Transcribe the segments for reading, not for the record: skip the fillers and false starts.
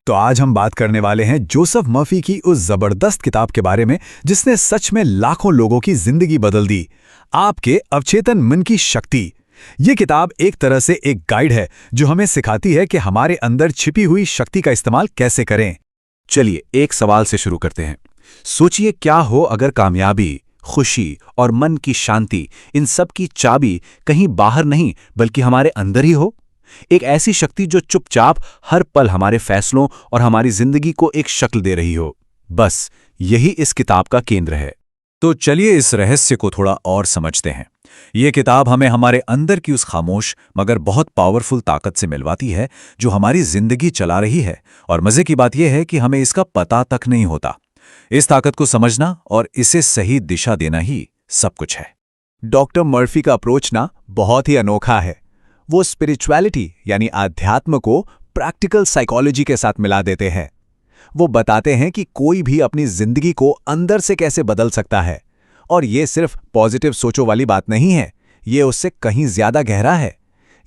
तो आज हम बात करने वाले हैं जोसेफ मर्फी की उस जबरदस्त किताब के बारे में जिसने सच में लाखों लोगों की जिंदगी बदल दी, आपके अवचेतन मन की शक्ति। ये किताब एक तरह से एक गाइड है जो हमें सिखाती है कि हमारे अंदर छिपी हुई शक्ति का इस्तेमाल कैसे करें। चलिए एक सवाल से शुरू करते हैं। सोचिए क्या हो अगर कामयाबी, खुशी और मन की शांति, इन सब की चाबी कहीं बाहर नहीं बल्कि हमारे अंदर ही हो। एक ऐसी शक्ति जो चुपचाप हर पल हमारे फैसलों और हमारी जिंदगी को एक शक्ल दे रही हो। बस यही इस किताब का केंद्र है। तो चलिए इस रहस्य को थोड़ा और समझते हैं। ये किताब हमें हमारे अंदर की उस खामोश मगर बहुत पावरफुल ताकत से मिलवाती है जो हमारी जिंदगी चला रही है, और मजे की बात यह है कि हमें इसका पता तक नहीं होता। इस ताकत को समझना और इसे सही दिशा देना ही सब कुछ है। डॉक्टर मर्फी का अप्रोच ना बहुत ही अनोखा है। वो स्पिरिचुअलिटी यानी आध्यात्म को प्रैक्टिकल साइकोलॉजी के साथ मिला देते हैं। वो बताते हैं कि कोई भी अपनी जिंदगी को अंदर से कैसे बदल सकता है, और ये सिर्फ पॉजिटिव सोचो वाली बात नहीं है, ये उससे कहीं ज्यादा गहरा है।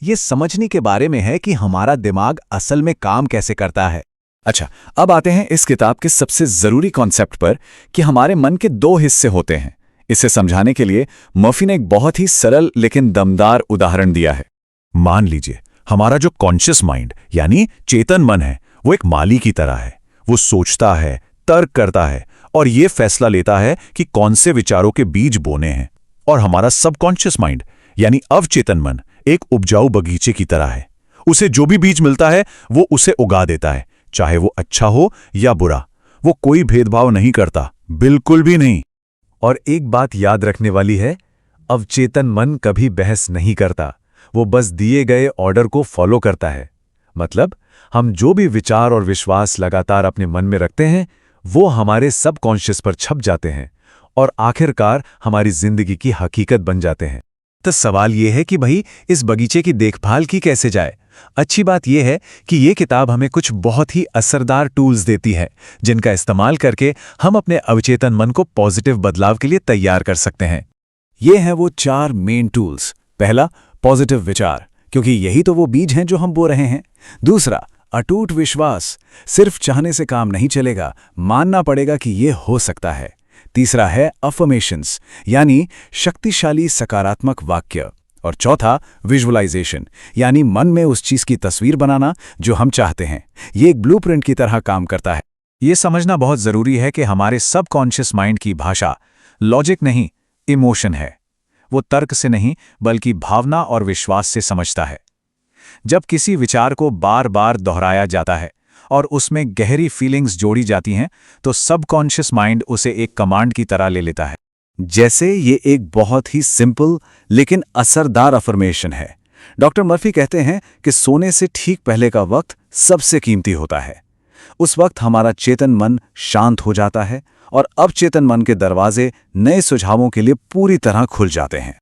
ये समझने के बारे में है कि हमारा दिमाग असल में काम कैसे करता है। अच्छा, अब आते हैं इस किताब के सबसे जरूरी कॉन्सेप्ट पर कि हमारे मन के दो हिस्से होते हैं। इसे समझाने के लिए मर्फी ने एक बहुत ही सरल लेकिन दमदार उदाहरण दिया है। मान लीजिए हमारा जो कॉन्शियस माइंड यानी चेतन मन है वो एक माली की तरह है। वो सोचता है, तर्क करता है और ये फैसला लेता है कि कौन से विचारों के बीज बोने हैं। और हमारा सबकॉन्शियस माइंड यानी अवचेतन मन एक उपजाऊ बगीचे की तरह है। उसे जो भी बीज मिलता है वो उसे उगा देता है, चाहे वो अच्छा हो या बुरा। वो कोई भेदभाव नहीं करता, बिल्कुल भी नहीं। और एक बात याद रखने वाली है, अवचेतन मन कभी बहस नहीं करता। वो बस दिए गए ऑर्डर को फॉलो करता है। मतलब हम जो भी विचार और विश्वास लगातार अपने मन में रखते हैं वो हमारे सबकॉन्शियस पर छप जाते हैं और आखिरकार हमारी जिंदगी की हकीकत बन जाते हैं। तो सवाल ये है कि भाई इस बगीचे की देखभाल की कैसे जाए। अच्छी बात यह है कि ये किताब हमें कुछ बहुत ही असरदार टूल्स देती है जिनका इस्तेमाल करके हम अपने अवचेतन मन को पॉजिटिव बदलाव के लिए तैयार कर सकते हैं। ये हैं वो 4 मेन टूल्स। पहला, पॉजिटिव विचार, क्योंकि यही तो वो बीज हैं जो हम बो रहे हैं। दूसरा, अटूट विश्वास, सिर्फ चाहने से काम नहीं चलेगा, मानना पड़ेगा कि ये हो सकता है। तीसरा है अफर्मेशंस, यानी शक्तिशाली सकारात्मक वाक्य। और चौथा, विजुअलाइजेशन, यानी मन में उस चीज की तस्वीर बनाना जो हम चाहते हैं। ये एक ब्लूप्रिंट की तरह काम करता है। ये समझना बहुत जरूरी है कि हमारे सबकॉन्शियस माइंड की भाषा लॉजिक नहीं, इमोशन है। वो तर्क से नहीं बल्कि भावना और विश्वास से समझता है। जब किसी विचार को बार बार दोहराया जाता है और उसमें गहरी फीलिंग्स जोड़ी जाती हैं तो सबकॉन्शियस माइंड उसे एक कमांड की तरह ले लेता है। जैसे ये एक बहुत ही सिंपल लेकिन असरदार अफर्मेशन है। डॉक्टर मर्फी कहते हैं कि सोने से ठीक पहले का वक्त सबसे कीमती होता है। उस वक्त हमारा चेतन मन शांत हो जाता है और अवचेतन मन के दरवाजे नए सुझावों के लिए पूरी तरह खुल जाते हैं।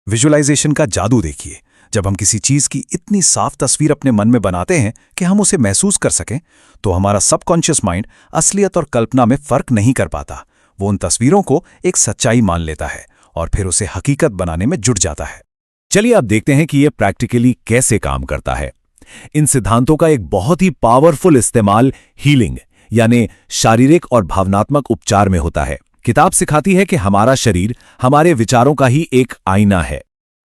विजुअलाइजेशन का जादू देखिए। जब हम किसी चीज की इतनी साफ तस्वीर अपने मन में बनाते हैं कि हम उसे महसूस कर सकें, तो हमारा सबकॉन्शियस माइंड असलियत और कल्पना में फर्क नहीं कर पाता। वो उन तस्वीरों को एक सच्चाई मान लेता है और फिर उसे हकीकत बनाने में जुट जाता है। चलिए अब देखते हैं कि यह प्रैक्टिकली कैसे काम करता है। इन सिद्धांतों का एक बहुत ही पावरफुल इस्तेमाल हीलिंग यानी शारीरिक और भावनात्मक उपचार में होता है। किताब सिखाती है कि हमारा शरीर हमारे विचारों का ही एक आईना है।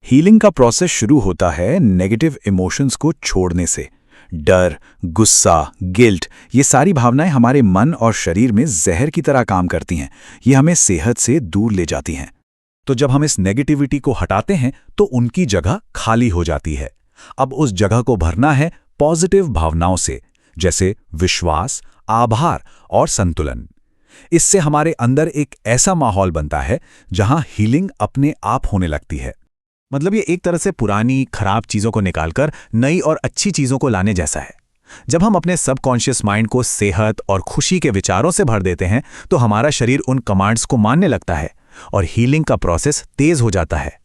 हीलिंग का प्रोसेस शुरू होता है नेगेटिव इमोशंस को छोड़ने से। डर, गुस्सा, गिल्ट, ये सारी भावनाएं हमारे मन और शरीर में जहर की तरह काम करती हैं। ये हमें सेहत से दूर ले जाती हैं। तो जब हम इस नेगेटिविटी को हटाते हैं तो उनकी जगह खाली हो जाती है। अब उस जगह को भरना है पॉजिटिव भावनाओं से, जैसे विश्वास, आभार और संतुलन। इससे हमारे अंदर एक ऐसा माहौल बनता है जहां हीलिंग अपने आप होने लगती है। मतलब ये एक तरह से पुरानी खराब चीजों को निकालकर नई और अच्छी चीजों को लाने जैसा है। जब हम अपने सबकॉन्शियस माइंड को सेहत और खुशी के विचारों से भर देते हैं तो हमारा शरीर उन कमांड्स को मानने लगता है और हीलिंग का प्रोसेस तेज हो जाता है।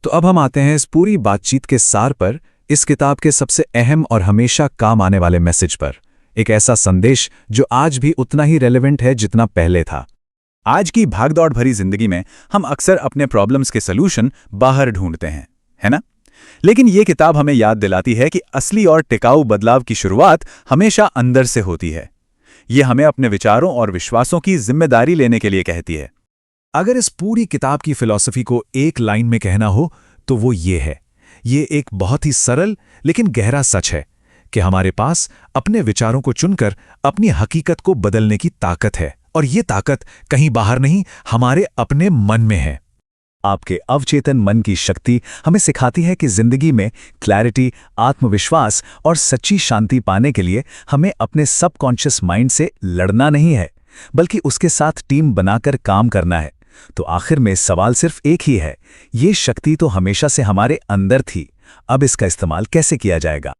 तो अब हम आते हैं इस पूरी बातचीत के सार पर, इस किताब के सबसे अहम और हमेशा काम आने वाले मैसेज पर। एक ऐसा संदेश जो आज भी उतना ही रेलेवेंट है जितना पहले था। आज की भागदौड़ भरी जिंदगी में हम अक्सर अपने प्रॉब्लम्स के सलूशन बाहर ढूंढते हैं, है ना? लेकिन ये किताब हमें याद दिलाती है कि असली और टिकाऊ बदलाव की शुरुआत हमेशा अंदर से होती है। ये हमें अपने विचारों और विश्वासों की जिम्मेदारी लेने के लिए कहती है। अगर इस पूरी किताब की फिलॉसफी को एक लाइन में कहना हो तो वो ये है। ये एक बहुत ही सरल लेकिन गहरा सच है कि हमारे पास अपने विचारों को चुनकर अपनी हकीकत को बदलने की ताकत है, और ये ताकत कहीं बाहर नहीं, हमारे अपने मन में है। आपके अवचेतन मन की शक्ति हमें सिखाती है कि जिंदगी में क्लैरिटी, आत्मविश्वास और सच्ची शांति पाने के लिए हमें अपने सबकॉन्शियस माइंड से लड़ना नहीं है, बल्कि उसके साथ टीम बनाकर काम करना है। तो आखिर में सवाल सिर्फ एक ही है, ये शक्ति तो हमेशा से हमारे अंदर थी, अब इसका इस्तेमाल कैसे किया जाएगा?